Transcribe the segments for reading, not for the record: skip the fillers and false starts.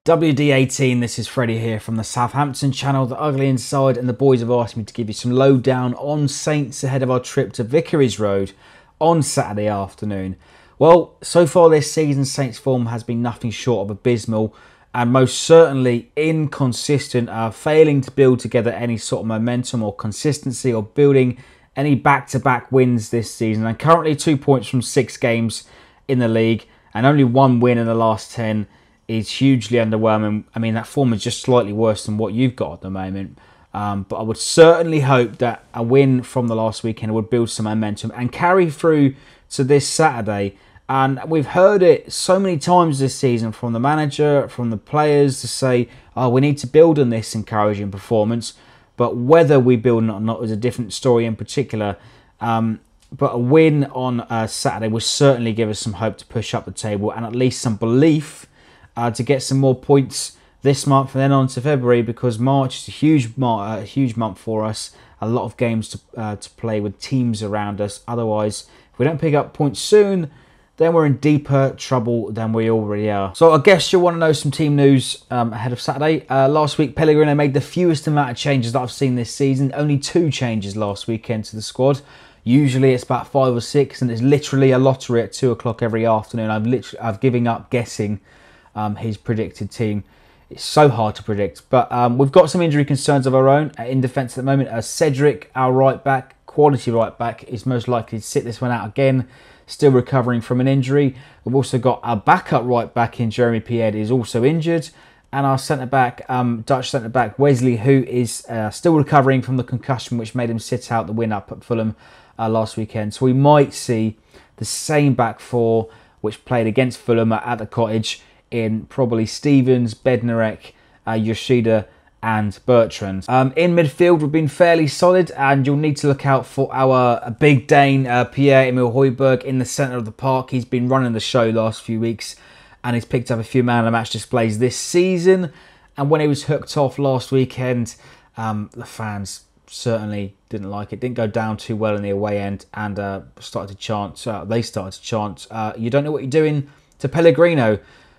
WD18, this is Freddie here from the Southampton channel, The Ugly Inside, and the boys have asked me to give you some lowdown on Saints ahead of our trip to Vicarage Road on Saturday afternoon. Well, so far this season, Saints form has been nothing short of abysmal and most certainly inconsistent, failing to build together any sort of momentum or consistency or building any back-to-back wins this season. And currently 2 points from 6 games in the league and only 1 win in the last 10 is hugely underwhelming. I mean, that form is just slightly worse than what you've got at the moment. But I would certainly hope that a win from the last weekend would build some momentum and carry through to this Saturday. And we've heard it so many times this season from the manager, from the players, to say, oh, we need to build on this encouraging performance. But whether we build on it or not is a different story in particular. But a win on Saturday will certainly give us some hope to push up the table and at least some belief to get some more points this month and then on to February, because March is a huge month for us. A lot of games to play with teams around us. Otherwise, if we don't pick up points soon, then we're in deeper trouble than we already are. So I guess you'll want to know some team news ahead of Saturday. Last week, Pellegrino made the fewest amount of changes that I've seen this season. Only 2 changes last weekend to the squad. Usually it's about 5 or 6, and it's literally a lottery at 2 o'clock every afternoon. I've given up guessing his predicted team. It's so hard to predict, but we've got some injury concerns of our own in defence at the moment. Cedric, our right back, quality right back, is most likely to sit this one out again, still recovering from an injury. We've also got our backup right back in Jeremy Pied is also injured, and our centre back, Dutch centre back Wesley, who is still recovering from the concussion which made him sit out the win up at Fulham last weekend. So we might see the same back four which played against Fulham at the Cottage, in probably Stevens, Bednarek, Yoshida and Bertrand. In midfield, we've been fairly solid, and you'll need to look out for our big Dane, Pierre-Emile Højbjerg, in the centre of the park. He's been running the show last few weeks, and he's picked up a few man-of-the-match displays this season. And when he was hooked off last weekend, the fans certainly didn't like it. Didn't go down too well in the away end, and started to chant. They started to chant, "You don't know what you're doing," to Pellegrino.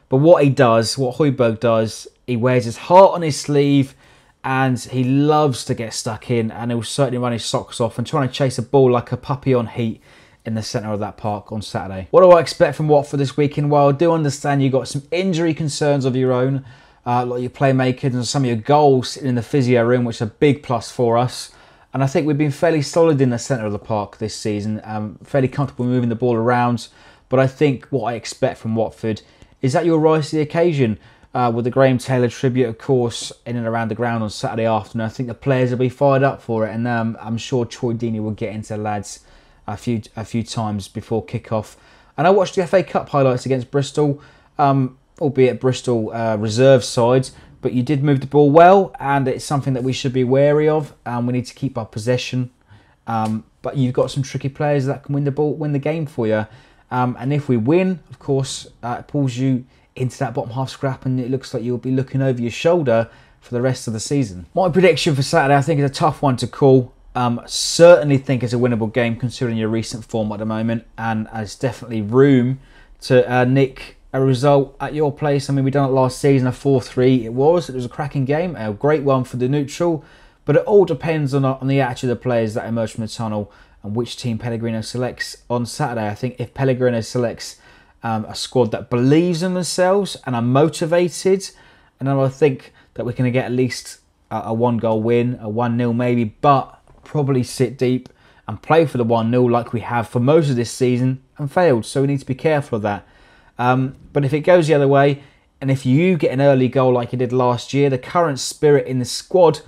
But what he does, what Højbjerg does, he wears his heart on his sleeve and he loves to get stuck in, and he'll certainly run his socks off and trying to chase a ball like a puppy on heat in the centre of that park on Saturday. What do I expect from Watford this weekend? Well, I do understand you've got some injury concerns of your own, like your playmakers and some of your goals in the physio room, which is a big plus for us. And I think we've been fairly solid in the centre of the park this season, fairly comfortable moving the ball around. But I think what I expect from Watford is that you'll rise to the occasion with the Graham Taylor tribute, of course, in and around the ground on Saturday afternoon. I think the players will be fired up for it, and I'm sure Troy Deeney will get into the lads a few times before kick-off. And I watched the FA Cup highlights against Bristol, albeit Bristol reserve sides, but you did move the ball well, and it's something that we should be wary of. We need to keep our possession, but you've got some tricky players that can win the game for you. And if we win, of course, it pulls you into that bottom half scrap, and it looks like you'll be looking over your shoulder for the rest of the season. My prediction for Saturday, I think, is a tough one to call. Certainly think it's a winnable game considering your recent form at the moment, and there's definitely room to nick a result at your place. I mean, we done it last season, a 4-3 it was a cracking game, a great one for the neutral, but it all depends on the attitude of the players that emerge from the tunnel and which team Pellegrino selects on Saturday. I think if Pellegrino selects a squad that believes in themselves and are motivated, and then I think that we're going to get at least a 1-goal win, a 1-0 maybe, but probably sit deep and play for the 1-0 like we have for most of this season and failed. So we need to be careful of that. But if it goes the other way, and if you get an early goal like you did last year, the current spirit in the squad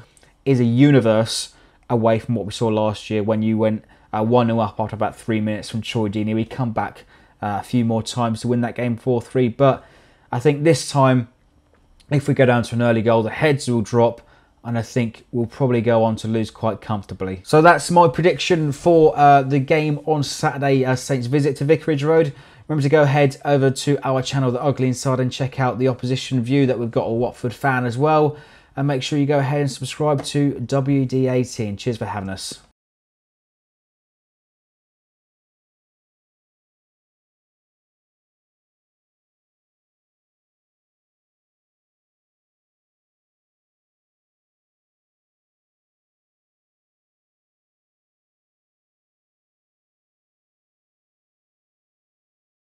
is a universe away from what we saw last year when you went 1-0 up after about 3 minutes from Troy Deeney. We come back a few more times to win that game 4-3. But I think this time, if we go down to an early goal, the heads will drop, and I think we'll probably go on to lose quite comfortably. So that's my prediction for the game on Saturday, Saints visit to Vicarage Road. Remember to go ahead over to our channel, The Ugly Inside, and check out the opposition view that we've got, a Watford fan as well. And make sure you go ahead and subscribe to WD18. Cheers for having us.